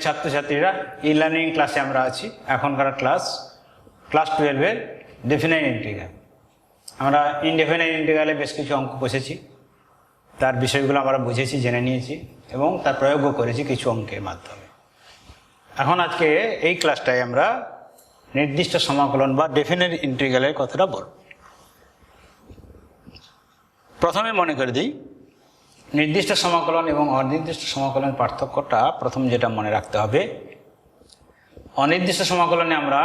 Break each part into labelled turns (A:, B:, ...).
A: ছাত্রছাত্রীরা e learning ক্লাসে আমরা আছি। এখনকার ক্লাস 12-এর ডেফিনাইট ইন্টিগ্রাল। আমরা ইনডেফিনাইট ইন্টিগ্রালে বেশ কিছু অঙ্ক কষেছি, তার বিষয়গুলো আমরা বুঝেছি, জেনে নিয়েছি এবং তার প্রয়োগও করেছি কিছু অঙ্কের মাধ্যমে। এখন আজকে এই ক্লাসটায় আমরা নির্দিষ্ট সমাকলন বা ডেফিনাইট ইন্টিগ্রালের কথাটা বলব। প্রথমে মনে করে দিই, নির্দিষ্ট সমাকলন এবং অনির্দিষ্ট সমাকলনের পার্থক্যটা প্রথম যেটা মনে রাখতে হবে, অনির্দিষ্ট সমাকলনে আমরা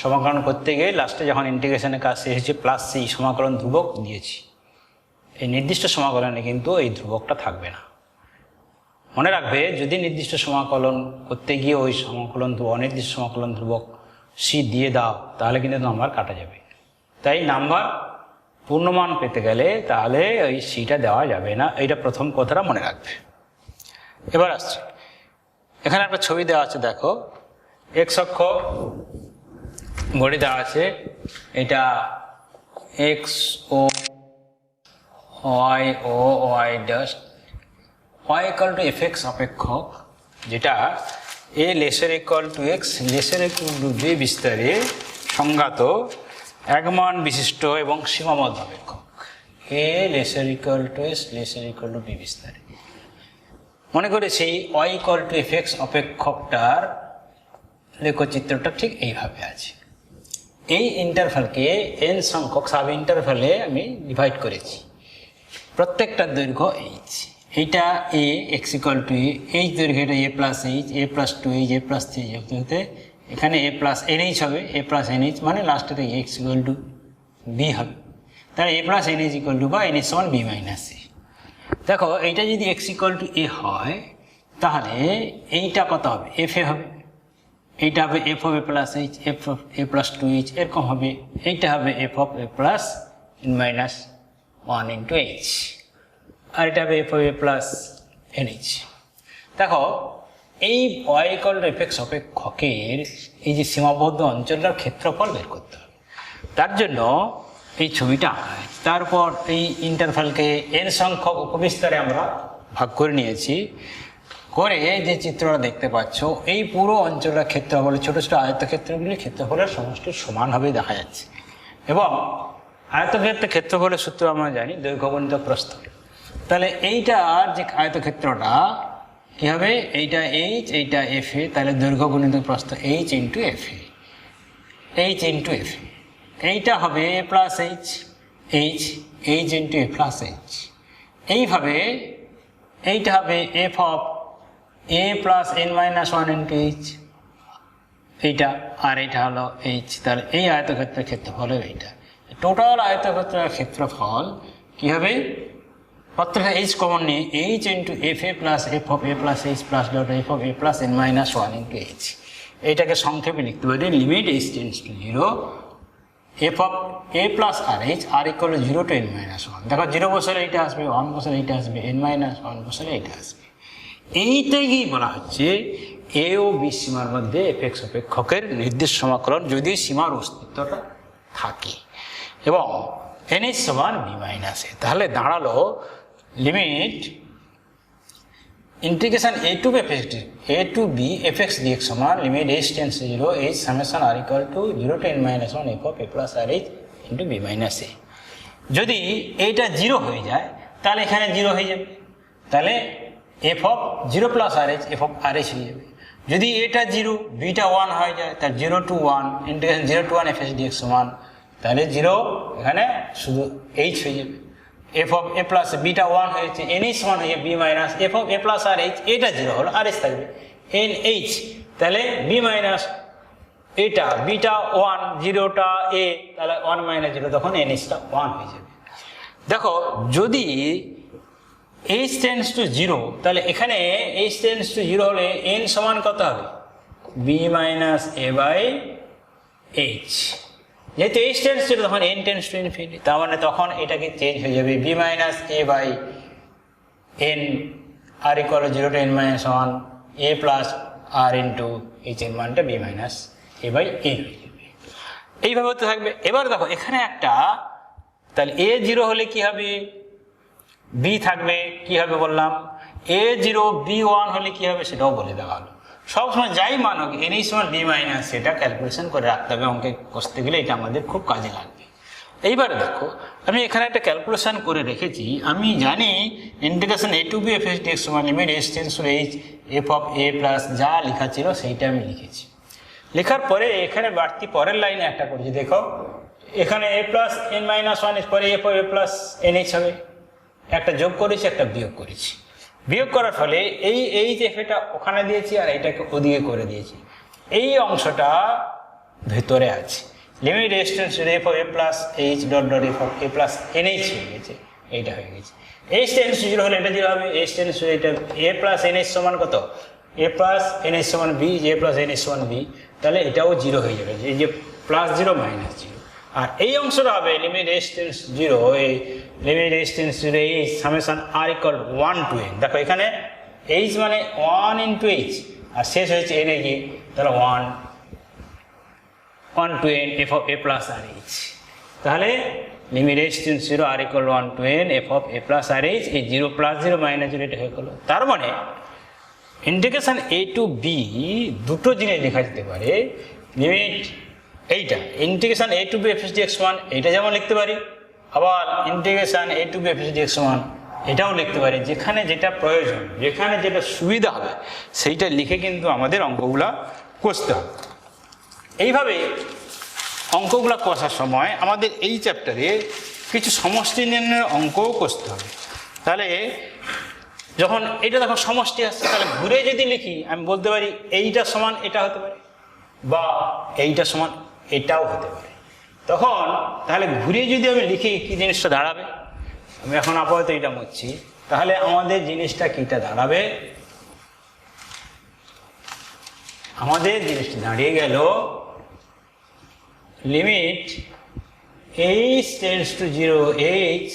A: সমাকলন করতে গিয়ে লাস্টে যখন ইন্টিগ্রেশনের কাজ শেষ হয়েছে প্লাস সেই সমাকলন ধ্রুবক দিয়েছি। এই নির্দিষ্ট সমাকলনে কিন্তু এই ধ্রুবকটা থাকবে না। মনে রাখবে, যদি নির্দিষ্ট সমাকলন করতে গিয়ে ওই সমাকলন অনির্দিষ্ট সমাকলন ধ্রুবক সি দিয়ে দাও তাহলে কিন্তু নাম্বার কাটা যাবে। তাই নাম্বার পূর্ণমান পেতে গেলে তাহলে ওই সিটা দেওয়া যাবে না, এইটা প্রথম কথাটা মনে রাখবে। এবার আসছে, এখানে একটা ছবি দেওয়া আছে, দেখো এক্স অক্ষ ঘড়ি দেওয়া আছে, এটা এক্স ও Y dash Y equal to F X অপেক্ষক, যেটা A lesser equal to X lesser equal to B বিস্তারে সংজ্ঞাত একমান বিশিষ্ট এবং সীমাবদ্ধ অপেক্ষক। A lesser equal to S lesser equal to B বিস্তারে। মনে করে সেই Y equal to F X অপেক্ষকটার লেখচিত্রটা ঠিক এইভাবে আছে। এই ইন্টারভ্যালকে এন সংখ্যক সাব ইন্টারভ্যালে আমি ডিভাইড করেছি, প্রত্যেকটার দৈর্ঘ্য এইচ। এইটা A X equal to A, H দৈর্ঘ্যটা A plus H, A plus two H, A plus three হতে এখানে এ প্লাস এন এইচ হবে, এ প্লাস এন এইচ মানে লাস্টে এক্স ইকুয়াল টু বি হবে। তাহলে A plus N H equal to বা N H সমান বি মাইনাস এ। দেখো এইটা যদি এক্স ইকুয়াল টু এ হয় তাহলে এইটা কত হবে, এফ এ হবে, এইটা হবে F of A plus H, F of A plus two H, এরকম হবে। এইটা হবে F of A plus N minus one into H, আর এটা হবে F of A plus N H. দেখো এই Y equal to F X অপেক্ষকের এই যে সীমাবদ্ধ অঞ্চলটার ক্ষেত্রফল বের করতে হবে। তার জন্য এই ছবিটা আঁকা হয়েছে। তারপর এই ইন্টারভ্যালকে এন সংখ্যক উপবিস্তারে আমরা ভাগ করে নিয়েছি, করে যে চিত্রটা দেখতে পাচ্ছ এই পুরো অঞ্চলের ক্ষেত্রফল ছোটো ছোটো আয়তক্ষেত্রগুলির ক্ষেত্রফলের সমষ্টির সমানভাবে দেখা যাচ্ছে। এবং আয়তক্ষেত্রের ক্ষেত্রফলের সূত্র আমরা জানি দৈর্ঘ্য গুণিত প্রস্থ। তাহলে এইটার যে আয়তক্ষেত্রটা কী হবে, এইটা এইচ, এইটা এফ এ, তাহলে দৈর্ঘ্য গুণিত প্রস্থ H into F A, H into F A. এইটা হবে A plus H, H H into A plus H. এইভাবে এইটা হবে F of A plus N minus one into H, এইটা, আর এইটা হলো এইচ। তাহলে এই আয়তক্ষেত্রের ক্ষেত্রফল হবে এইটা। টোটাল আয়তক্ষেত্রের ক্ষেত্রফল কী হবে, প্রত্যেকটা এইচ কমন নিয়ে H into F A plus F of A plus H plus dot F of A plus N minus one into H. এইটাকে সংক্ষেপে লিখতে পারি limit H tends to zero F of A plus R H R equal to zero to N minus one. দেখো zero বছরে এইটা আসবে, one বছরে এইটা আসবে, এন মাইনাস ওয়ান বছরে এইটা আসবে। এইটাকেই বলা হচ্ছে এ ও বি সীমার মধ্যে এফ এক্স অপেক্ষকের নির্দিষ্ট সমাকলন যদি সীমার অস্তিত্বটা থাকে এবং এন এইচ সমান বি মাইনাস এ। তাহলে দাঁড়ালো limit integration A to B F x dx সমান limit H tends to zero H summation R equal to zero to N minus one F of A plus R H into B minus A. যদি এইটা zero হয়ে যায় তাহলে এখানে zero হয়ে যাবে, তাহলে F of zero plus R H F of R H হয়ে যাবে। যদি এটা জিরো বিটা ওয়ান হয়ে যায় তার zero to one integration zero to one F x dx সমান, তাহলে জিরো এখানে শুধু এইচ হয়ে যাবে। F of A plus beta one হয়েছে, এন এইচ ওয়ান হয়ে B minus F of A plus R H, এটা জিরো হলো আর এইচ থাকবে এন এইচ, তাহলে বি মাইনাস এটা বিটা ওয়ান জিরোটা এ, তাহলে ওয়ান মাইনাস জিরো, তখন এন এইচটা ওয়ান হয়ে যাবে। দেখো যদি এইচ টেন্ডস টু জিরো তাহলে এখানে এইচ টেন্ডস টু জিরো হলে এন সমান কত হবে, B minus A by H. যেহেতু এইচ টেন্ডস টু তখন এন টেন্ডস টু ইনফিনিটি, তার মানে তখন এটাকে চেঞ্জ হয়ে যাবে B minus A by N R equal zero to N minus one A plus R into H এর মানটা B minus A by N হয়ে যাবে। এইভাবে তো থাকবে। এবার দেখো এখানে একটা, তাহলে এ জিরো হলে কি হবে, বি থাকবে, কি হবে বললাম, এ জিরো বি ওয়ান হলে কি হবে সেটাও বলে দেওয়া হলো। সবসময় যাই মান হোক এন এইচ সমান বি মাইনাস সেটা ক্যালকুলেশন করে রাখতে হবে, অঙ্কে কষতে গেলে এটা আমাদের খুব কাজে লাগবে। এইবারে দেখো আমি এখানে একটা ক্যালকুলেশন করে রেখেছি, আমি জানি integration A to B F x dx সমান limit S tends to H F of A plus যা লেখা ছিল সেইটা আমি লিখেছি। লেখার পরে এখানে বাড়তি পরের লাইনে একটা করেছি, দেখো এখানে এ প্লাস এন মাইনাস ওয়ান পরে F of A plus N H হবে, একটা যোগ করেছি একটা বিয়োগ করেছি। বিয়োগ করার ফলে এই যে এটা ওখানে দিয়েছি আর এইটাকে ওদিকে করে দিয়েছি, এই অংশটা ভেতরে আছে। Limit S tends two F of A plus H dot dot F of A plus N H হয়ে গেছে, এইটা হয়ে গেছে। এইচ টেন্ডস টু জিরো হলে এটা জিরো হবে, এইচ টেন্ডস টু এটা এ প্লাস এন এইচ সমান কত, এ প্লাস এন এইচ সমান B, A plus N H সমান বি, তাহলে এটাও জিরো হয়ে যাবে, এই যে প্লাস জিরো মাইনাস জিরো। আর এই অংশটা হবে লিমিট এস টেন্ডস জিরো, এই limit S tends to H summation R equal 1 to n। দেখো এখানে এইচ মানে 1 into এইচ আর শেষ হয়েছে এন এ গিয়ে, তাহলে 1 to n F of A plus R H. তাহলে limit S tends zero R equal 1 to n F of A plus R H, এই zero plus zero minus zero এটা হয়ে গেল। তার মানে ইন্টিগ্রেশন এ টু বি দুটো জিনিস লেখা যেতে পারে, লিমিট এইটা integration A to B F S dx one এইটা যেমন লিখতে পারি, আবার integration A to B F S dx one এটাও লিখতে পারি। যেখানে যেটা প্রয়োজন, যেখানে যেটা সুবিধা হবে সেইটা লিখে কিন্তু আমাদের অঙ্কগুলা কষতে হবে। এইভাবে অঙ্কগুলা কষার সময় আমাদের এই চ্যাপ্টারে কিছু সমষ্টি নির্ণয়ের অঙ্কও কষতে হবে। তাহলে যখন এটা দেখো সমষ্টি আসছে, তাহলে ঘুরে যদি লিখি আমি বলতে পারি এইটা সমান এটা হতে পারে বা এইটা সমান এটাও হতে পারে। তখন তাহলে ঘুরে যদি আমি লিখি কি জিনিসটা দাঁড়াবে, আমি এখন আপাতত এটা মুছছি, তাহলে আমাদের জিনিসটা কিটা দাঁড়াবে, আমাদের জিনিসটা দাঁড়িয়ে গেল limit H tends to zero H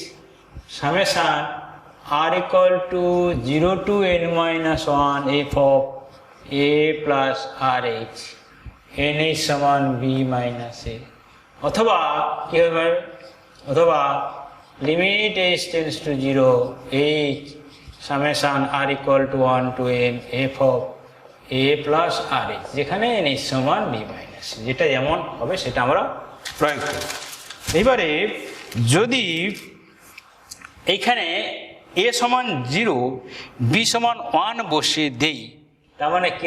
A: summation r equal to 0 to n minus 1 f of a plus rh n is সমান b minus a, অথবা কি হবে, অথবা limit h tends to 0 h summation r equal to 1 to n f of a plus rh, যেখানে n is সমান b minus a, যেটা যেমন হবে সেটা আমরা প্রয়োগ করব। এবারে যদি এইখানে a সমান 0 b সমান 1 বসিয়ে দেই, তার মানে কি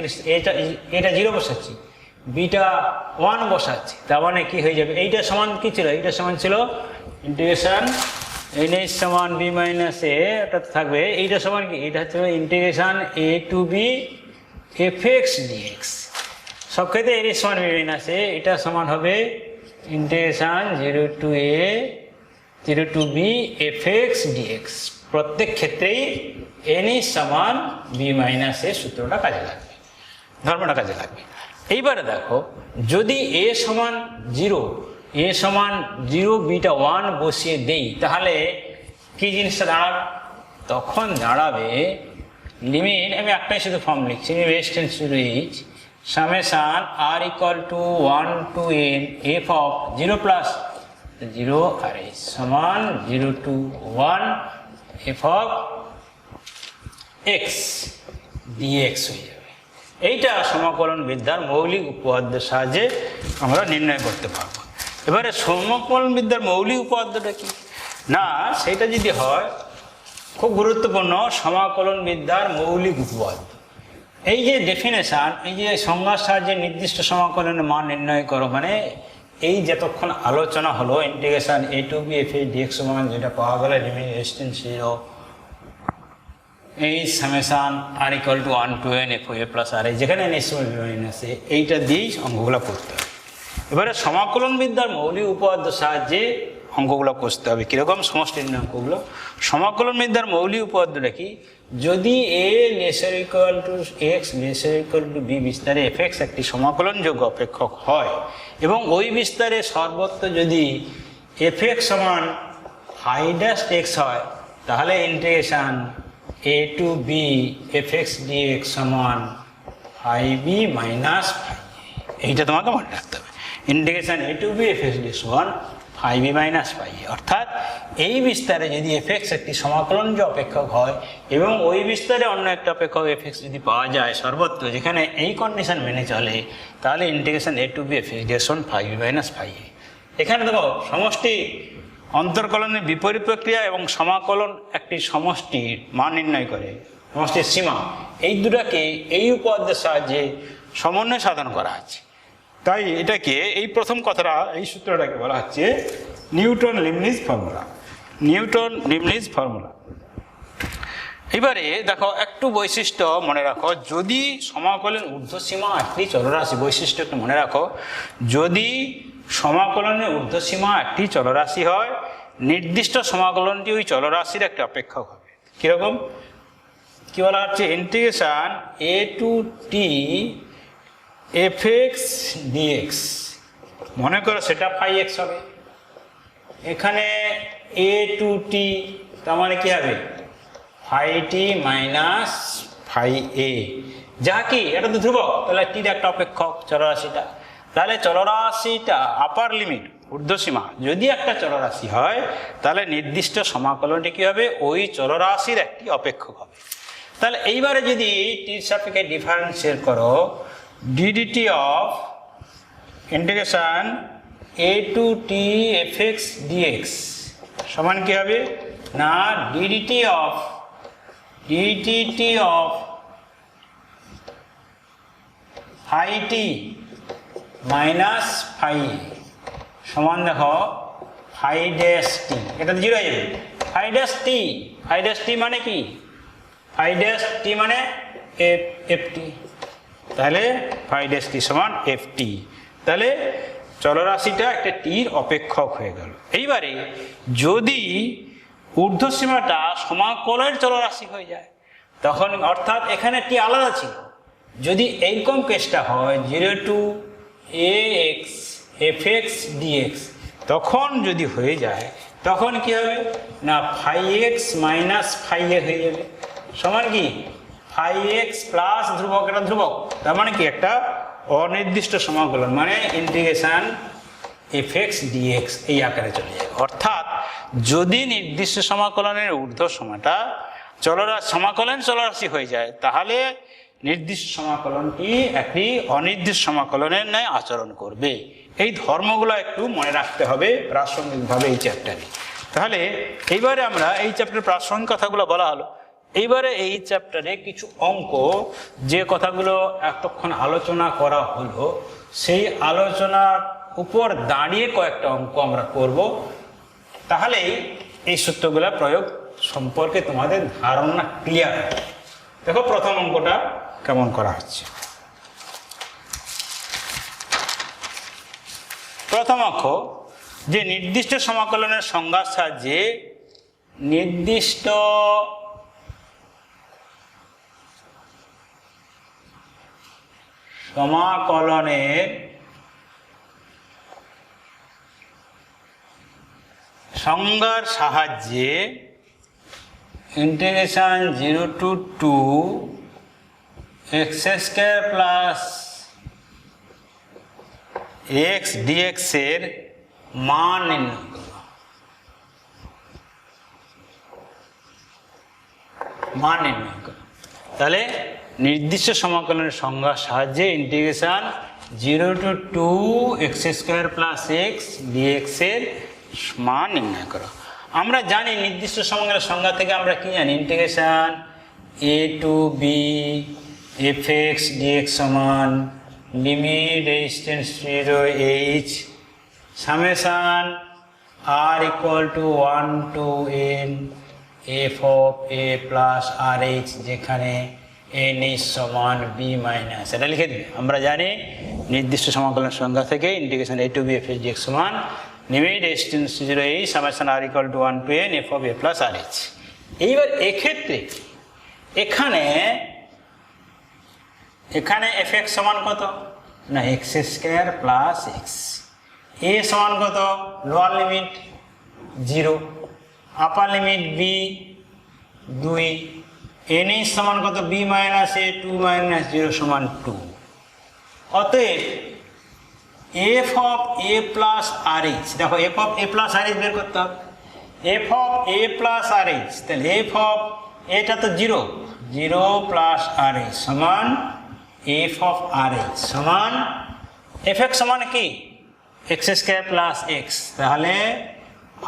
A: এটা 0 বসাচ্ছি, বিটা 1 বসাচ্ছি, তার মানে কি হয়ে যাবে, এইটা সমান কি ছিল, এইটা সমান ছিল ইন্টিগ্রেশন n h সমান b মাইনাস a, এটা থাকবে এইটা সমান কি, এটা হচ্ছে integration a to b F x dx, সব ক্ষেত্রে n h সমান b মাইনাস a, এটা সমান হবে integration 0 to b F x dx. প্রত্যেক ক্ষেত্রেই n is সমান b মাইনাস a সূত্রটা কাজে লাগবে, ধর্মটা কাজে লাগবে। এইবারে দেখো যদি a সমান 0 বিটা 1 বসিয়ে দেই, তাহলে কি জিনিসটা দাঁড়াবে, তখন দাঁড়াবে লিমিট, আমি একটাই শুধু ফর্ম লিখছি, s tends to h summation r equal to 1 to n f of 0 plus 0 R h সমান 0 to 1 f of x dx হয়ে যাবে। এইটা সমাকলন বিদ্যার মৌলিক উপপাদ্যের সাহায্যে আমরা নির্ণয় করতে পারবো। এবারে সমাকলন বিদ্যার মৌলিক উপপাদ্যটা কি না, সেটা যদি হয় খুব গুরুত্বপূর্ণ, সমাকলন বিদ্যার মৌলিক উপপাদ্য, এই যে ডেফিনেশন, এই যে সংজ্ঞার সাহায্যে নির্দিষ্ট সমাকলনের মান নির্ণয় করো, মানে এই যতক্ষণ আলোচনা হলো integration A to B F A dx সমান যেটা পাওয়া গেল লিমিট এস টেন্ডস টু 0 এই summation R equal to 1 to n F A plus R, যেখানে n is সমান b মাইনাস a, এইটা দিয়েই অঙ্কগুলো করতে হবে। এবারে সমাকলন বিদ্যার মৌলিক উপপাদ্যের সাহায্যে অঙ্কগুলো কষতে হবে। কীরকম সমষ্টি নির্ণয় অঙ্কগুলো, সমাকলন বিদ্যার মৌলিক উপপাদ্যটা কি, যদি a laser equal two x laser equal two b বিস্তারে f x একটি সমাকলনযোগ্য অপেক্ষক হয় এবং ওই বিস্তারে সর্বত্র যদি f x সমান i ড্যাশ x হয়, তাহলে integration a to b f x dx সমান i b মাইনাস, এইটা তোমাকে মনে রাখতে হবে। Integration A to B F x dx সমান phi B minus phi A. অর্থাৎ এই বিস্তারে যদি এফ এক্স একটি সমাকলনজ অপেক্ষক হয় এবং ওই বিস্তারে অন্য একটা অপেক্ষক এফ এক্স যদি পাওয়া যায় সর্বত্র যেখানে এই কন্ডিশন মেনে চলে, তাহলে integration A to B F x dx সমান phi B minus phi A. এখানে দেখো সমষ্টি অন্তর্কলনের বিপরীত প্রক্রিয়া এবং সমাকলন একটি সমষ্টির মান নির্ণয় করে, সমষ্টির সীমা, এই দুটাকে এই উপপাদ্যের সাহায্যে সমন্বয় সাধন করা আছে। তাই এটাকে এই প্রথম কথাটা, এই সূত্রটাকে বলা হচ্ছে Newton Leibniz formula. Newton Leibniz formula. এবারে দেখো একটু বৈশিষ্ট্য মনে রাখো, যদি সমাকলন ঊর্ধ্বসীমা একটি চলরাশি, বৈশিষ্ট্য একটু মনে রাখো, যদি সমাকলনের ঊর্ধ্বসীমা একটি চলরাশি হয়, নির্দিষ্ট সমাকলনটি ওই চলরাশির একটি অপেক্ষক হবে। কিরকম কি বলা হচ্ছে, integration A to T F x dx, মনে করো সেটা ফাই এক্স হবে। এখানে এ টু টি তার মানে কি হবে, ফাই টি মাইনাস ফাই এ, যা কি এটা তো ধ্রুবক, তাহলে টির একটা অপেক্ষক চলরাশিটা। তাহলে চলরাশিটা আপার লিমিট ঊর্ধ্বসীমা যদি একটা চলরাশি হয়, তাহলে নির্দিষ্ট সমাকলনটি কী হবে, ওই চলরাশির একটি অপেক্ষক হবে। তাহলে এইবারে যদি টির সাপেক্ষে ডিফারেন্সিয়েট করো, d dt of integration A to T F x dx সমান কী হবে না, d dt of phi t minus phi সমান দেখো ফাই ড্যাশ টি, এটা জিরো হয়ে যাবে। ফাই ড্যাশ টি মানে কি, ফাই ড্যাশ টি মানে এফ টি, তাহলে ফাই ড্যাশ টি সমান এফ টি। তাহলে চলরাশিটা একটা টির অপেক্ষক হয়ে গেল। এইবারে যদি ঊর্ধ্বসীমাটা সমাকলনের চলরাশি হয়ে যায় তখন, অর্থাৎ এখানে টি আলাদা ছিল, যদি এইরকম কেসটা হয় 0 টু এ এক্স এফ এক্স ডিএক্স, তখন যদি হয়ে যায় তখন কি হবে না, ফাই এক্স মাইনাস ফাই এ হয়ে যাবে, সমান কি ফাই এক্স প্লাস ধ্রুবক, এটা ধ্রুবক, তার মানে কি একটা অনির্দিষ্ট সমাকলন, মানে ইন্টিগ্রেশন এফ এক্স ডিএক্স এই আকারে চলে যাবে। অর্থাৎ যদি নির্দিষ্ট সমাকলনের ঊর্ধ্বসীমাটা সমাকলন চলরাশি হয়ে যায়, তাহলে নির্দিষ্ট সমাকলনটি একটি অনির্দিষ্ট সমাকলনের ন্যায় আচরণ করবে। এই ধর্মগুলো একটু মনে রাখতে হবে প্রাসঙ্গিকভাবে এই চ্যাপ্টারে। তাহলে এইবারে আমরা এই চ্যাপ্টারের প্রাসঙ্গিক কথাগুলো বলা হলো। এইবারে এই চ্যাপ্টারে কিছু অঙ্ক, যে কথাগুলো এতক্ষণ আলোচনা করা হলো, সেই আলোচনার উপর দাঁড়িয়ে কয়েকটা অঙ্ক আমরা করব। তাহলেই এই সূত্রগুলো প্রয়োগ সম্পর্কে তোমাদের ধারণা ক্লিয়ার হবে। দেখো প্রথম অঙ্কটা কেমন করা হচ্ছে। প্রথম অঙ্ক, যে নির্দিষ্ট সমাকলনের সংজ্ঞার সাহায্যে নির্দিষ্ট সমাকলনের সংজ্ঞার সাহায্যে integration 0 to 2 x square plus x dx এর মান নির্ণয় করো। মান নির্ণয় করো। তাহলে নির্দিষ্ট সমাকলনের সংজ্ঞার সাহায্যে integration 0 to 2 x square plus x dx এর মান নির্ণয় করো। আমরা জানি নির্দিষ্ট সমাকলনের সংজ্ঞা থেকে আমরা কি জানি, integration A to B F x dx সমান limit H tends to 0 H summation R equal to 1 to N F of A plus R H, যেখানে এন এইচ সমান বি মাইনাস, এটা লিখে দিই। আমরা জানি নির্দিষ্ট সমাকলনের সংজ্ঞা থেকে integration A to B F x dx সমান limit H tends to 0 H summation R equal to 1 to N F of A plus R h. এইবার এক্ষেত্রে এখানে এফ এক্স সমান কত না, x square plus x, a সমান কত, lower limit 0, upper limit b 2, n H সমান কত, বি মাইনাস এ 2 মাইনাস 0 সমান 2। অতএব F of A plus R H, দেখো F of A plus R H বের করতে হবে। F of A plus R H, তাহলে এফ অফ এটা তো জিরো, জিরো প্লাস আর এইচ সমান এফ অফ আর এইচ সমান এফ এক্স সমান কি এক্স স্কোয়ার প্লাস এক্স, তাহলে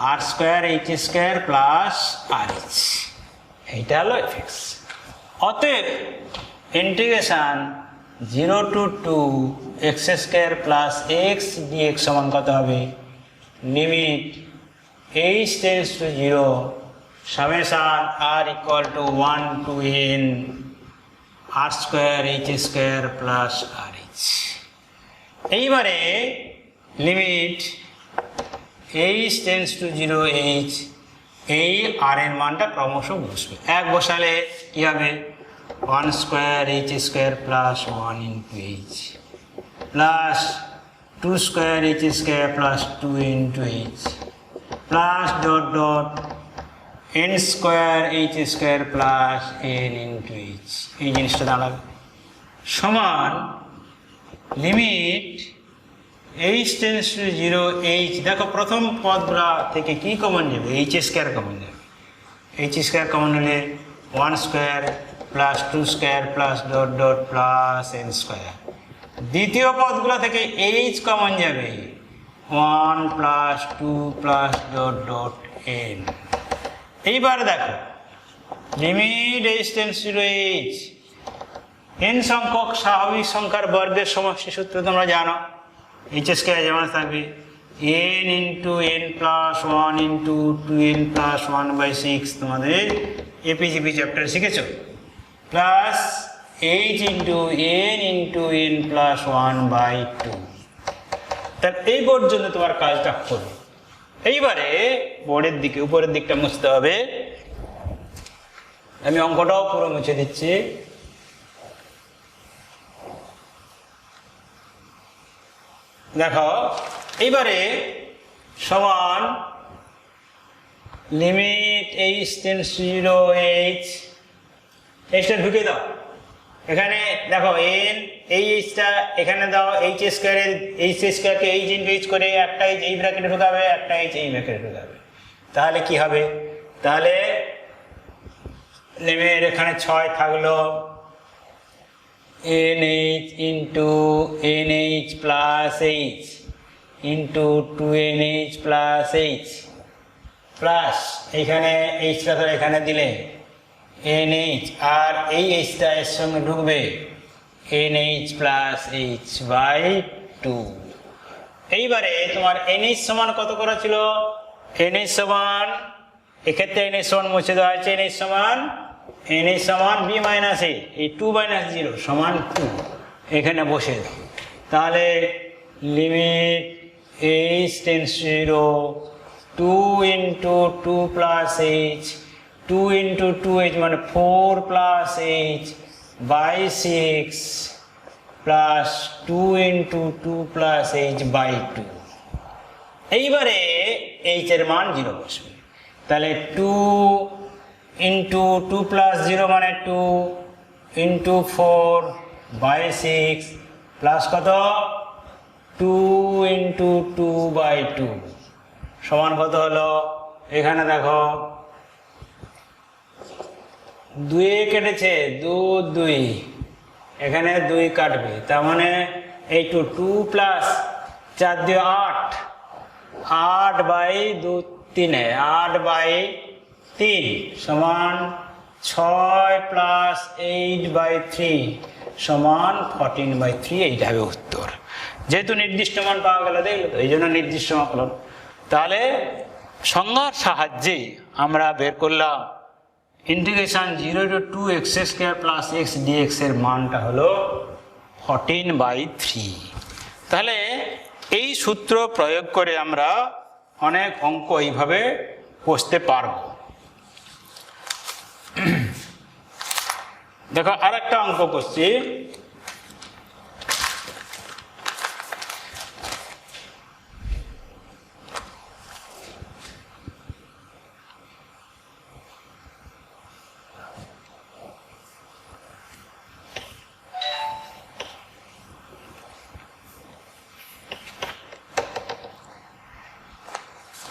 A: R square H square plus আর এইচ, এইটা হলো এফ এক্স। অতএব integration 0 to 2 X square plus x dx সমান কত হবে, limit H tends to 0 summation R equal to 1 to n R square H square plus R H. এইবারে limit H tends to 0 H, এই R এর মানটা ক্রমশ বসবে, এক বসালে কি হবে 1 square H square plus 1 into H plus 2 square H square plus 2 into H plus dot dot N square H square plus N into H, এই জিনিসটা দাঁড়াবে সমান limit H tends to 0 H. দেখো প্রথম পদগুলা থেকে কি কমন যাবে, এইচ স্কোয়ার কমন যাবে, এইচ স্কোয়ার কমন হলে 1 square plus 2 square plus dot dot plus N square. দ্বিতীয় পদগুলো থেকে এইচ কমন যাবে 1 plus 2 plus dot dot N. এইবার দেখো limit H tends to 0 H, N সংখ্যক স্বাভাবিক সংখ্যার বর্গের সমষ্টি সূত্র তোমরা জানো, এইচ স্কোয়ার যেমন থাকবে N into N plus 1 into 2n plus 1/6, তোমাদের এপিজিপি চ্যাপ্টার শিখেছো, plus H into N plus 1/2। তাহলে এই পর্যন্ত তোমার কাজটা হলো। এইবারে বোর্ডের দিকে উপরের দিকটা মুছতে হবে, আমি অঙ্কটাও পুরো মুছে দিচ্ছি। দেখো এইবারে সমান limit H tends to 0 H, এইচটা ঢুকে দাও এখানে, দেখো এন এই এইচটা এখানে দাও, এইচ স্কোয়ারের এইচ স্কোয়ারকে এইচ ইন্টু এইচ করে একটা এইচ এই ব্র্যাকেটে ঢুকাবে, একটা এইচ এই ব্র্যাকেটে ঢুকাবে, তাহলে কি হবে, তাহলে লিমিট এখানে 6 থাকলো NH into NH plus H into 2NH plus H plus এইখানে এইচটা ধরে এখানে দিলে NH আর এই এইচটা এর সঙ্গে ঢুকবে NH প্লাস H/2। এইবারে তোমার NH সমান কত করা ছিল, NH সমান এক্ষেত্রে NH সমান মুছে দেওয়া হয়েছে, NH সমান b মাইনাস a, এই 2 মাইনাস 0 সমান 2 এখানে বসে দাও, তাহলে limit h tends to 0 2 into 2 plus h, 2 into 2h মানে 4 plus h by 6 plus 2 into 2 plus h by 2। এইবারে h এর মান 0 বসবে, তাহলে 2 ইন্টু 2 প্লাস 0 মানে 2 ইন্টু 4 বাই 6 প্লাস কত 2 ইন্টু 2 বাই 2 সমান কত হলো, এখানে দেখো 2 কেটেছে 2 2, এখানে 2 কাটবে, তার মানে এই 2 প্লাস 4 দিয়ে 8, 8 বাই 2 3 8 বাই 3 সমান 6 প্লাস 8/3 সমান 14/3, এইটা হবে উত্তর। যেহেতু নির্দিষ্ট মান পাওয়া গেল, দেখলো তো, এই জন্য নির্দিষ্ট মান হলো। তাহলে সংজ্ঞার সাহায্যে আমরা বের করলাম integration 0 to 2 x square plus x dx এর মানটা হলো 14/3। তাহলে এই সূত্র প্রয়োগ করে আমরা অনেক অঙ্ক এইভাবে কষতে পারবো। দেখো আর একটা অঙ্ক করছি,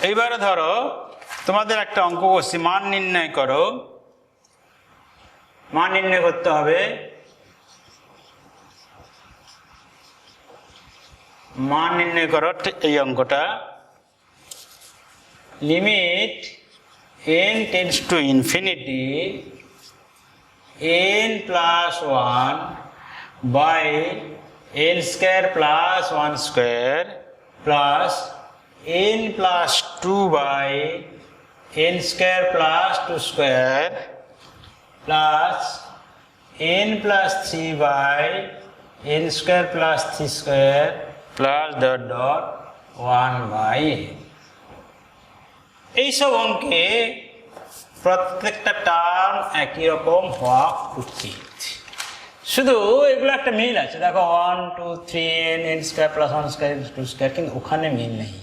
A: এইবারে ধরো তোমাদের একটা অঙ্ক করছি, মান নির্ণয় করো। মান নির্ণয় করতে হবে, মান নির্ণয় করো এই অঙ্কটা। Limit n tends to infinity n plus 1 by n square plus 1 square plus n plus 2 by n square plus 2 square plus n plus 3 by n square plus 3 square plus dot dot 1 by n। এইসব অঙ্কে প্রত্যেকটা term একই রকম হওয়া উচিত, শুধু এগুলো একটা মিল আছে। দেখো 1 2 3 n square plus 1 square 2 square, কিন্তু ওখানে মিল নেই,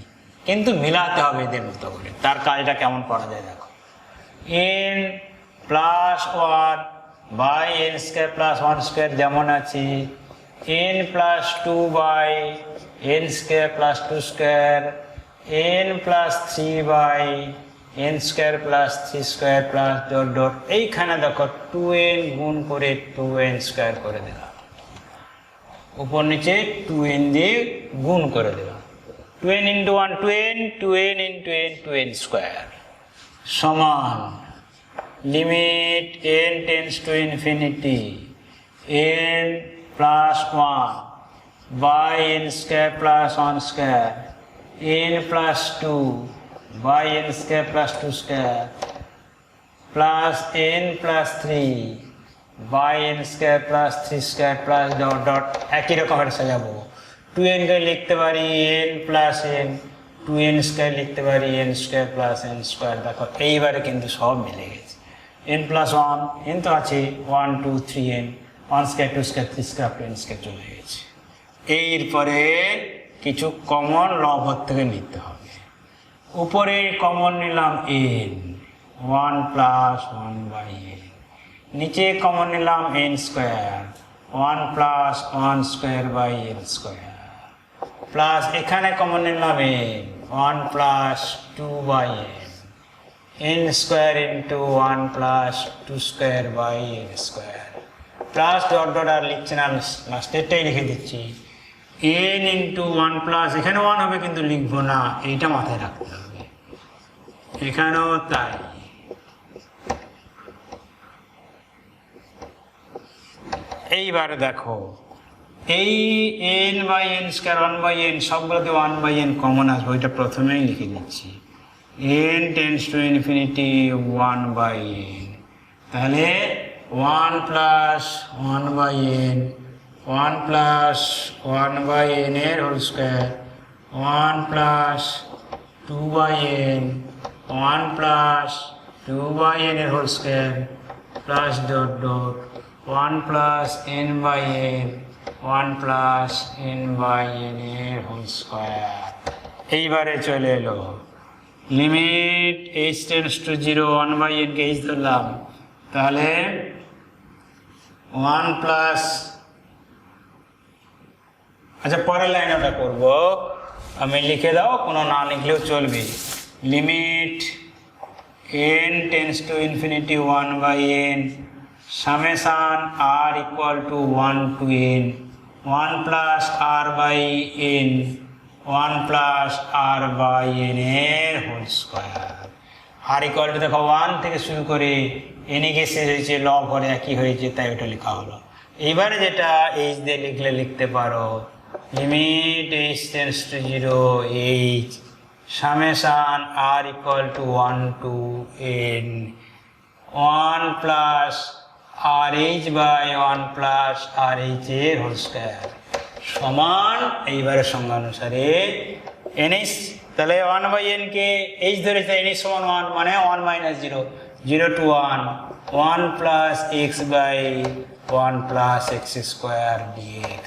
A: কিন্তু মিলাতে হবে এদের মতো করে। তার কাজটা কেমন করা যায় দেখো, n plus 1 by n square plus 1 square যেমন আছে, n plus 2 by n square plus 2 square, n plus 3 by n square plus 3 square plus dot dot. এইখানে দেখো 2n গুণ করে 2n স্কয়ার করে দিলাম, উপর নিচে 2n দিয়ে গুণ করে দিলাম। 2n into 1 2n, 2n into n 2n square সমান limit n tends to infinity n plus 1 by n square plus 1 square n plus 2 by n square plus 2 square plus n plus 3 by n square plus 3 square plus dot dot. একই রকমের সাজাবো, 2n কে লিখতে পারি n plus n, 2n square লিখতে পারি n square plus n square. দেখো এইবারে কিন্তু সব মিলে গেছে, n প্লাস 1 n তো আছে 1 2 3n, 1 square 2 square 3 square 2n square চলে গেছে। এরপরে কিছু কমন লব থেকে নিতে হবে। উপরে কমন নিলাম n 1 প্লাস 1 বাই n, নিচে কমন নিলাম n square 1 plus 1 square by n square, plus এখানে কমন নিলাম n 1 plus 2 by n square into 1 plus 2 square by n square plus dot dot. আর লিখছি না, লাস্টেরটাই লিখে দিচ্ছি n ইন্টু 1 প্লাস, এখানে 1 হবে কিন্তু লিখবো না, এইটা মাথায় রাখতে হবে, এখানেও তাই। এইবারে দেখো এই n by n square 1 by n সবগুলোতে 1 বাই n কমন আসবে, ওইটা প্রথমেই লিখে দিচ্ছি। n tends to infinity 1 by n, তাহলে 1 plus 1 by n 1 plus 1 by n এর whole square 1 plus 2 by n 1 plus 2 by n এর whole square plus dot dot 1 plus n by n 1 plus n by n এর whole square. এইবারে চলে এলো limit h tends to 0 1 by n কে h ধরলাম, তাহলে 1 plus, আচ্ছা পরের লাইন ওটা করবো, আমি লিখে দাও, কোনো না লিখলেও চলবে। Limit n tends to infinity 1 by n summation r equal to 1 to n 1 plus r by n 1 plus r by n এর whole square. r equal to দেখো 1 থেকে শুরু করে n এ শেষ হয়েছে, লব হরে একই হয়েছে, তাই ওটা লেখা হলো। এইবারে যেটা h দিয়ে লিখলে লিখতে পারো limit h tends to 0 h summation r equal to 1 to n 1 plus RH by 1 plus RH এর হোল স্কয়ার সমান, এইবারে সংজ্ঞা অনুসারে NH, তাহলে 1 বাই n কে h ধরে NH সমান 1 মানে 1 minus 0 0 to 1 1 plus x by 1 plus x square dx।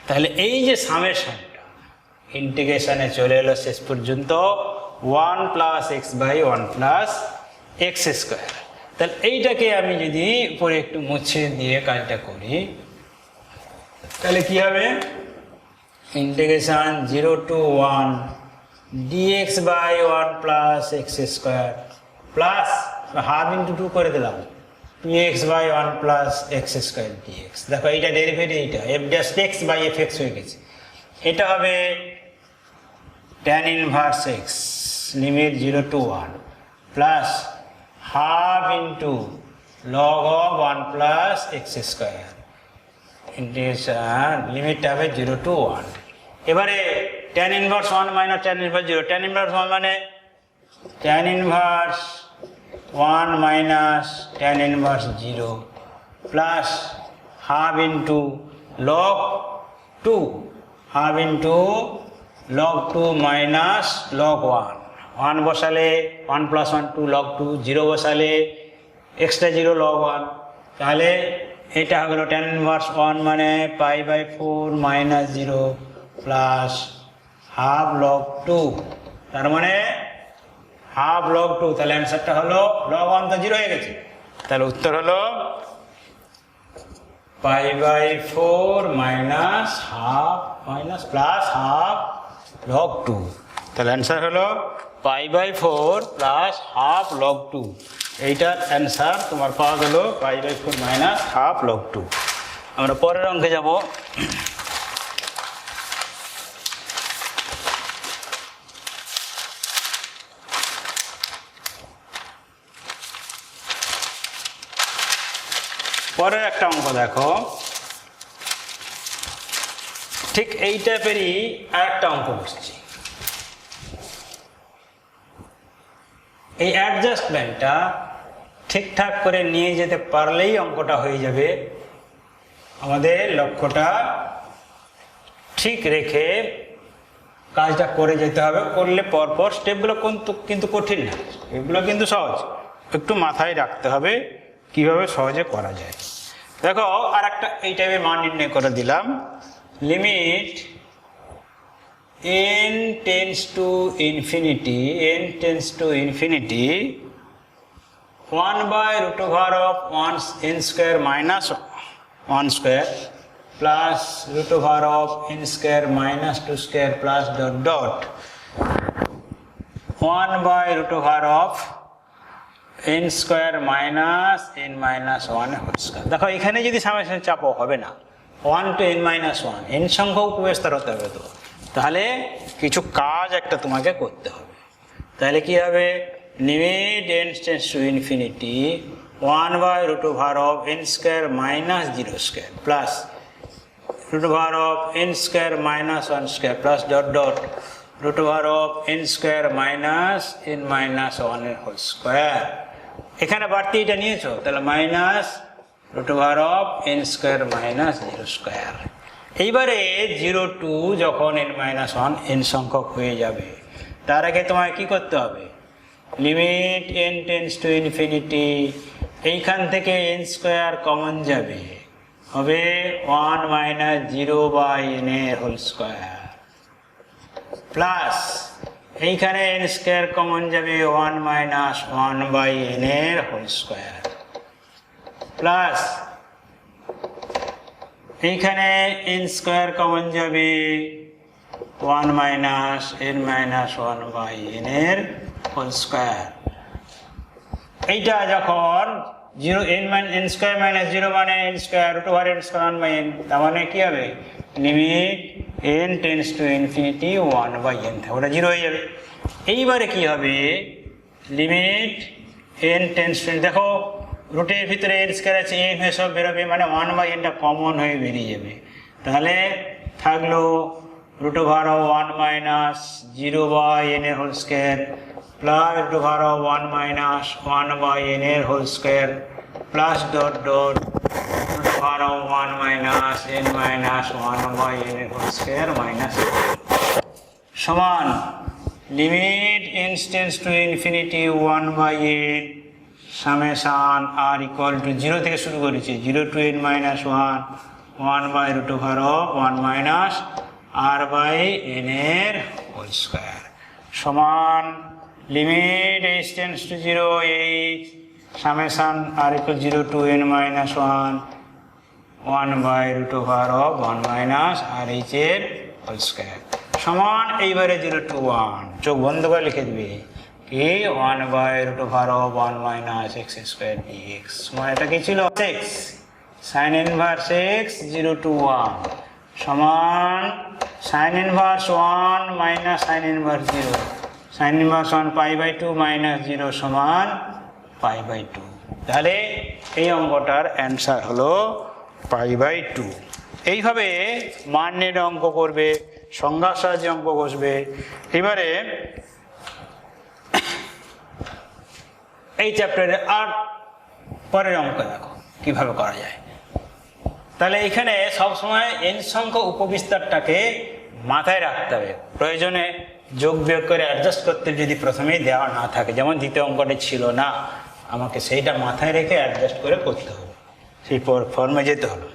A: তাহলে এই যে সামেশনটা ইন্টিগ্রেশনে চলে এলো শেষ পর্যন্ত 1 plus x by 1 plus x square. তাহলে এইটাকে আমি যদি উপরে একটু মুছে দিয়ে কাজটা করি, তাহলে কি হবে, integration 0 to 1 dx by 1 plus x square plus half into 2 করে দিলাম 2x by 1 plus x square dx। দেখো এইটা ডেরিভেটিভ, এইটা f dash x by fx হয়ে গেছে। এটা হবে tan inverse x limit 0 to 1 plus half into log of 1 plus x square integration limit হবে 0 to 1। এবারে tan inverse 1 minus tan inverse 0, tan inverse 1 মানে tan inverse 1 minus tan inverse 0 plus half into log 2, half into log 2 minus log 1, 1 বসালে 1 plus 1 2 log 2, 0 বসালে extra 0 log 1, তাহলে এটা হলো tan inverse 1 মানে pi by 4 minus 0 plus half log 2, তার মানে half log 2, তাহলে অ্যান্সারটা হলো log 1 তো 0 হয়ে গেছে, তাহলে উত্তর হলো pi by 4 minus half minus plus half log 2, তাহলে অ্যান্সার হলো pi by 4 plus half log 2। এইটার অ্যান্সার তোমার পাওয়া গেল pi by 4 minus half log 2। আমরা পরের অঙ্কে যাব। পরের একটা অঙ্ক দেখো, ঠিক এই টাইপেরই আরেকটা অঙ্ক বসছি। এই অ্যাডজাস্টমেন্টটা ঠিকঠাক করে নিয়ে যেতে পারলেই অঙ্কটা হয়ে যাবে। আমাদের লক্ষ্যটা ঠিক রেখে কাজটা করে যেতে হবে, করলে পরপর স্টেপগুলো কিন্তু কঠিন না, এগুলো কিন্তু সহজ, একটু মাথায় রাখতে হবে কিভাবে সহজে করা যায়। দেখো আর একটা এই টাইপের মান নির্ণয় করে দিলাম, limit n tends to infinity, n tends to infinity 1 by root over of 1 n square minus 1 square plus root over of n square minus 2 square plus dot dot 1 by root over of n square minus n minus 1 whole square। দেখো এখানে যদি summation চাপও হবে না, 1 to n minus 1 n সংখ্যক উপবিস্তার হতে হবে, তো তাহলে কিছু কাজ একটা তোমাকে করতে হবে। তাহলে কি হবে, limit n tends to infinity 1 by root over of n square minus 0 square plus root over of n square minus 1 square plus dot dot root over of n square minus n minus 1 whole square। এখানে বাড়তি এটা নিয়েছো, তাহলে minus root over of n square minus 0 square. এইবারে 0 two যখন n minus 1 n সংখ্যক হয়ে যাবে, তার আগে তোমায় কি করতে হবে, limit n tends to infinity, এইখান থেকে n স্কোয়ার কমন যাবে, হবে 1 মাইনাস 0 বাই n এর হোল স্কোয়ার প্লাস এইখানে n স্কোয়ার কমন যাবে 1 মাইনাস 1 বাই n এর হোল স্কোয়ার প্লাস এইখানে n স্কোয়ার কমন যাবে 1 minus n minus 1 by n এর হোল স্কোয়ার। এইটা যখন 0 n স্কোয়ার মাইনাস 0 মানে n square root over n square 1 by n, তার মানে কি হবে, limit n tends to infinity 1 by n, ওটা 0 হয়ে যাবে। এইবারে কি হবে, লিমিট n টেন্স টু, দেখো রুটের ভিতরে n স্কোয়ার আছে, n হয়ে সব বেরোবে, মানে 1 বাই nটা কমন হয়ে বেরিয়ে যাবে। তাহলে থাকলো root over of 1 minus 0 by n এর whole square plus root over of 1 minus 1 by n এর whole square plus dot dot root over of 1 minus n minus 1 by n এর হোল স্কোয়ার মাইনাস সমান limit n tends to infinity 1 by n summation r equal to 0 থেকে শুরু করেছি, 0 to n minus 1 1 by root over of 1 minus r by n এর whole square সমান limit h tends to 0 h summation r equal 0 to n minus 1 1 by root over of 1 minus r h এর whole square সমান এইবারে 0 to 1 চোখ বন্ধ করে লিখে দিবে কি 1/√1 - x স্কয়ার dx সমান এটা কি ছিল x sin inverse x 0 to 1 সমান sin inverse 1 minus sin inverse 0 sin inverse 1 π/2 minus 0 সমান π/2 তাহলে এই অঙ্কটার অ্যান্সার হলো π/2 এইভাবে মান নিয়ে অঙ্ক করবে সংজ্ঞার সাহায্যে অঙ্ক কষবে এবারে এই চ্যাপ্টারে আর পরের অঙ্ক দেখো কিভাবে করা যায় তাহলে এখানে সবসময় n সংখ্যক উপবিস্তারটাকে মাথায় রাখতে হবে প্রয়োজনে যোগ বিয়োগ করে অ্যাডজাস্ট করতে যদি প্রথমেই দেওয়া না থাকে যেমন দ্বিতীয় অঙ্কটা ছিল না আমাকে সেইটা মাথায় রেখে অ্যাডজাস্ট করে করতে হবে সেই ফর্মে যেতে হলো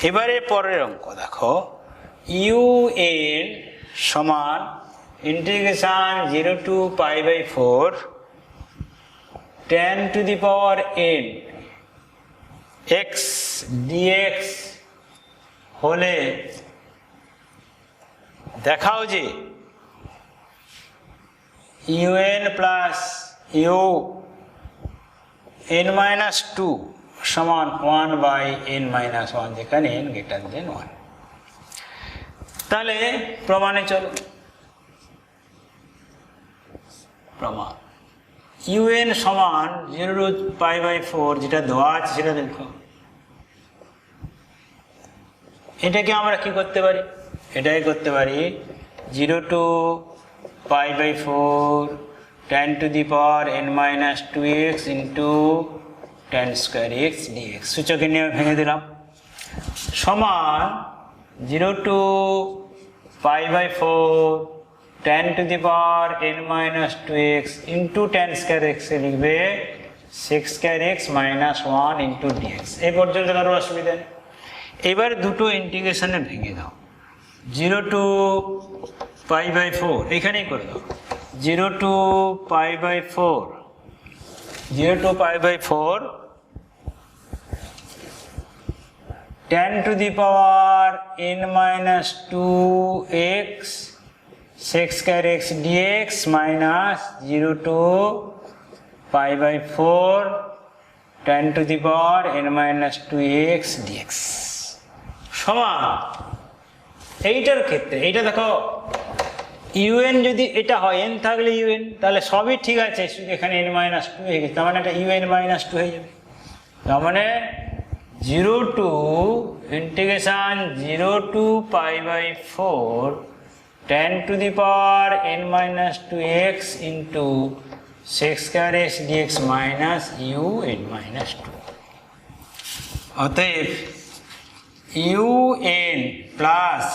A: এবারে পরের অঙ্ক দেখো un সমান integration 0 to π/4 10 to the power n x dx হলে দেখাও যে un plus u n-2 সমান 1/n-1 যেখানে n greater than 1 তাহলে প্রমাণে চলো প্রমাণ un সমান 0 to π/4 যেটা দেওয়া আছে সেটা দেখো এটাকে আমরা কি করতে পারি এটাই করতে পারি 0 to π/4 10 to the power n-2x into 10 square x dx সূচকের নিয়ম ভেঙে দিলাম সমান 0 to π/4 10 to the power n-2x into 10 square x লিখবে 6 square x minus 1 into dx এই পর্যন্ত কারো অসুবিধা নেই এবার দুটো ইন্টিগ্রেশনে ভেঙে দাও 0 to π/4 এখানেই করে দাও 0 to π/4 0 to π/4 10 to the power n-2x 6 square x dx minus 0 to π/4 10 to the power n-2x dx সমান এইটার ক্ষেত্রে এইটা দেখো un যদি এটা হয় n থাকলে un তাহলে সবই ঠিক আছে শুধু এখানে n-2 হয়ে গেছে তার মানে এটা un-2 হয়ে যাবে তার মানে 0 to integration 0 to π/4 10 to the power n-2x into 6 square x dx minus un-2 অতএব un প্লাস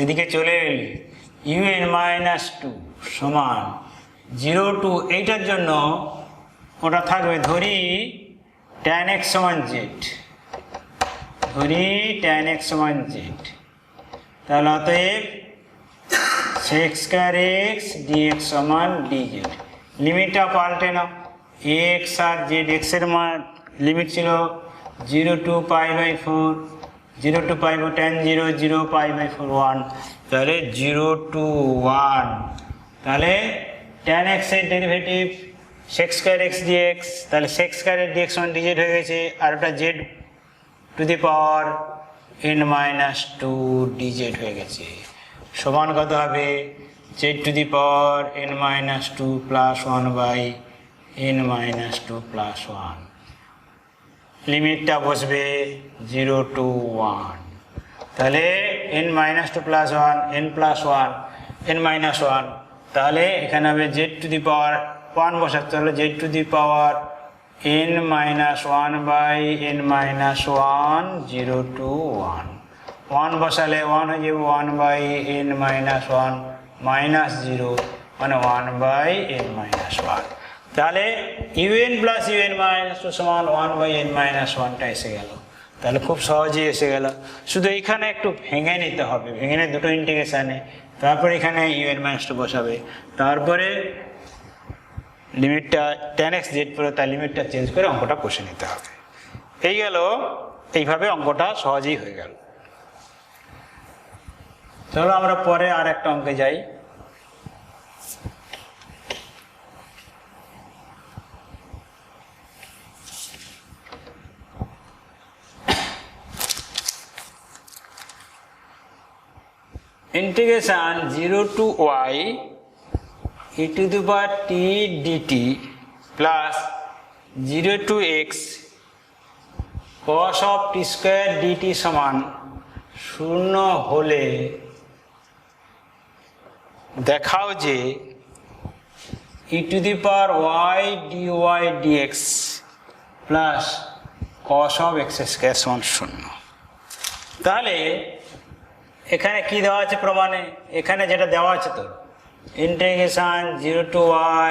A: এদিকে চলে un-2 সমান 0 to এইটার জন্য ওটা থাকবে ধরি tan x সমান z ধরি tan x সমান z তাহলে অতএব 6 square x dx সমান dz লিমিটটা পাল্টে নাও x আর z x এর মান লিমিট ছিল 0 to π/4 0 to π/4 tan 0 0 π/4 1 তাহলে 0 to 1 তাহলে tan x এর ডেরিভেটিভ 6 square x dx তাহলে 6 square dx সমান dz হয়ে গেছে আর ওটা z to the power n-2 dz হয়ে গেছে সমান কত হবে z to the power n-2 plus 1/n-2 plus 1 লিমিটটা বসবে 0 to 1 তাহলে n-2 plus 1 n plus 1 n-1 তাহলে এখানে হবে z to the power 1 বসাতে হলে z to the power n-1/n-1 0 to 1 1 বসালে 1 হয়ে যাবে 1/n-1 minus 0 মানে 1/n-1 তাহলে un plus un-2 সমান 1/n-1টা এসে গেল তাহলে খুব সহজেই এসে গেল শুধু এইখানে একটু ভেঙে নিতে হবে ভেঙে নিয়ে দুটো ইন্টিগ্রেশনে তারপরে এখানে un-2 বসাবে তারপরে লিমিটটা tan x z পরে তার লিমিটটা চেঞ্জ করে অঙ্কটা কষে নিতে হবে এই গেল এইভাবে অঙ্কটা সহজেই হয়ে গেল চলো আমরা পরে আর একটা অঙ্কে যাই। Integration 0 to y e to the power t dt plus 0 to x cos of t square dt समान 0 হলে দেখাও যে e to the power y dy dx plus cos of x square সমান 0। তাহলে এখানে কি দেওয়া আছে প্রমাণে? এখানে যেটা দেওয়া আছে তো integration 0 to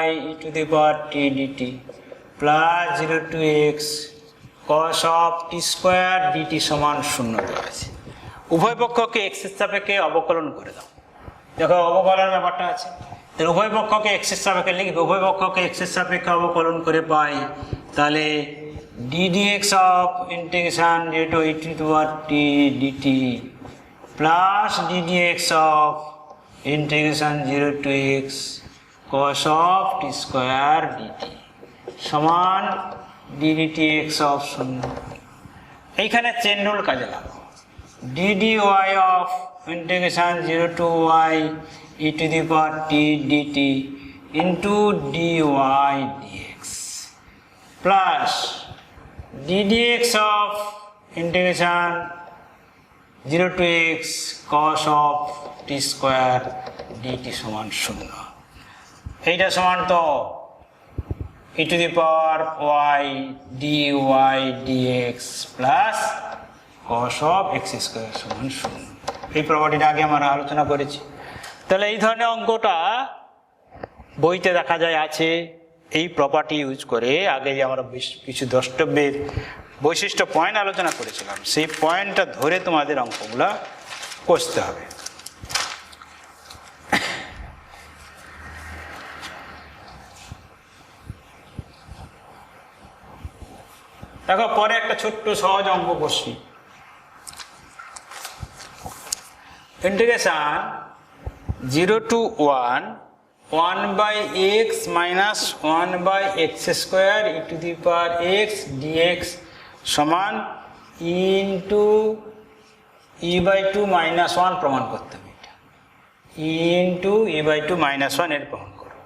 A: y e to the power t dt plus 0 to x cos of t square dt সমান 0 দেওয়া আছে। উভয় পক্ষকে x এর সাপেক্ষে অবকলন করে দাও। দেখো অবকলনের ব্যাপারটা আছে, তাহলে উভয় পক্ষকে x এর সাপেক্ষে লিখবে। উভয় পক্ষকে x এর সাপেক্ষে অবকলন করে পাই তাহলে d dx of integration 0 to e to the power t dt plus d dx of integration 0 to x cos of t square dt সমান d dx of 0। এইখানে চেন রুল কাজে লাগাও। d dy of integration 0 to y e to the power t dt into dy dx plus d dx of integration 0 to x cos of t square dt সমান 0। এইটা সমান তো e to the power y dy dx plus cos of x square সমান 0। এই প্রপার্টিটা আগে আমরা আলোচনা করেছি। তাহলে এই ধরনের অঙ্কটা বইতে দেখা যায় আছে। এই প্রপার্টি ইউজ করে আগে যে আমরা কিছু দ্রষ্টব্যের বৈশিষ্ট্য পয়েন্ট আলোচনা করেছিলাম, সেই পয়েন্টটা ধরে তোমাদের অঙ্কগুলা কষতে হবে। দেখো পরে একটা ছোট্ট সহজ অঙ্ক কষি। Integration 0 to 1 by x minus 1 by x square e to the power x dx সমান ইন্টু e by 2 minus 1 প্রমাণ করতে হবে। এটা ইন্টু e by 2 minus 1 এর প্রমাণ করো,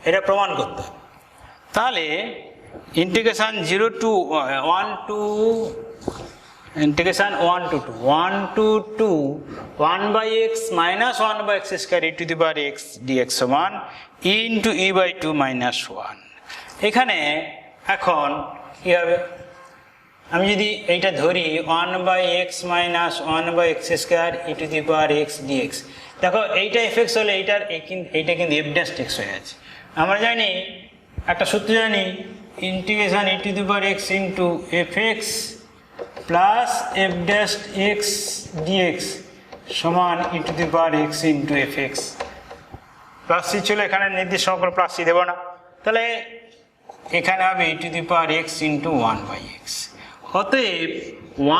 A: এটা প্রমাণ করতে হবে। তাহলে integration 0 to 1 to integration 1 to 2 1 to 2 1 by x minus 1 by x square e to the power x dx সমান e into e by 2 minus 1। এখানে এখন কি হবে? আমি যদি এইটা ধরি 1 by x minus 1 by x square e to the power x dx, দেখো এইটা এফএক্স হলে এইটা কিন্তু f dash x হয়ে আছে। আমরা জানি একটা সূত্র জানি integration e to the power x into fx plus f dash x dx সমান e to the power x into fx plus c ছিল, এখানে নির্দিষ্ট কোনো প্লাস সি দেবো না। তাহলে এখানে হবে e to the power x into 1 by x। অতএব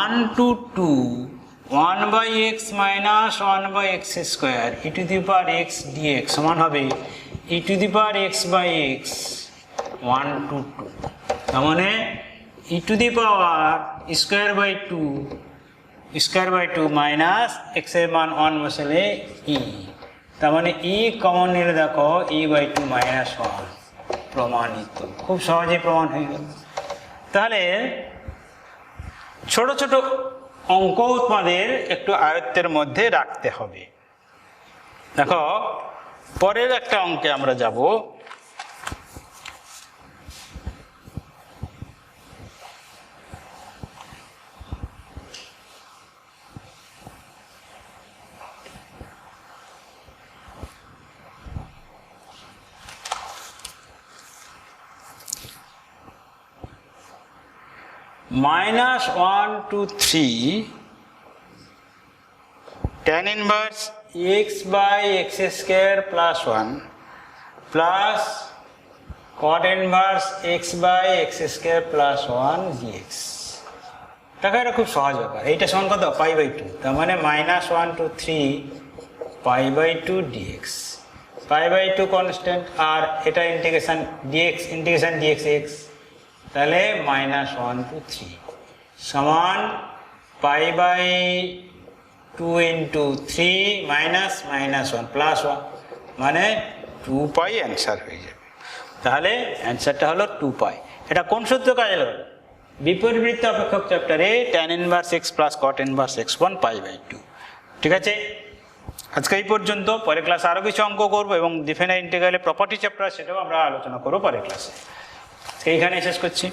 A: 1 to 2 1 by x minus 1 by x square e to the power x dx সমান হবে e to the power x by x 1 to 2। তার মানে e to the power square by 2 minus x এর মান 1 বসালে e, তার মানে e কমন নিলে দেখো e by 2 minus 1 প্রমাণিত। খুব সহজেই প্রমাণ হয়ে গেল। তাহলে ছোট ছোট অঙ্ক তোমাদের একটু আয়ত্তের মধ্যে রাখতে হবে। দেখো পরের একটা অঙ্কে আমরা যাব। minus 1 to 3 tan inverse x by x square plus 1 plus cot inverse x by x square plus 1 dx। দেখো এটা খুব সহজ ব্যাপার। এইটা সমান কত? Pi by 2। তার মানে minus 1 to 3 pi by two dx, pi by two constant, আর এটা integration dx, integration dx X, তাহলে -1 to 3 সমান pi by two into three minus -1 +1 মানে 2π অ্যান্সার হয়ে যাবে। তাহলে অ্যান্সারটা হলো 2π। এটা কোন সূত্র কাজে লাগবে? বিপরীত অপেক্ষক চ্যাপ্টারে tan inverse x plus cot inverse x1 π/2। ঠিক আছে, আজকে এই পর্যন্ত। পরের ক্লাসে আরও কিছু অঙ্ক করবো এবং ডিফাইনাইট ইন্টিগ্রালের প্রপার্টি চ্যাপ্টার, সেটাও আমরা আলোচনা করবো পরের ক্লাসে। এইখানে শেষ করছি।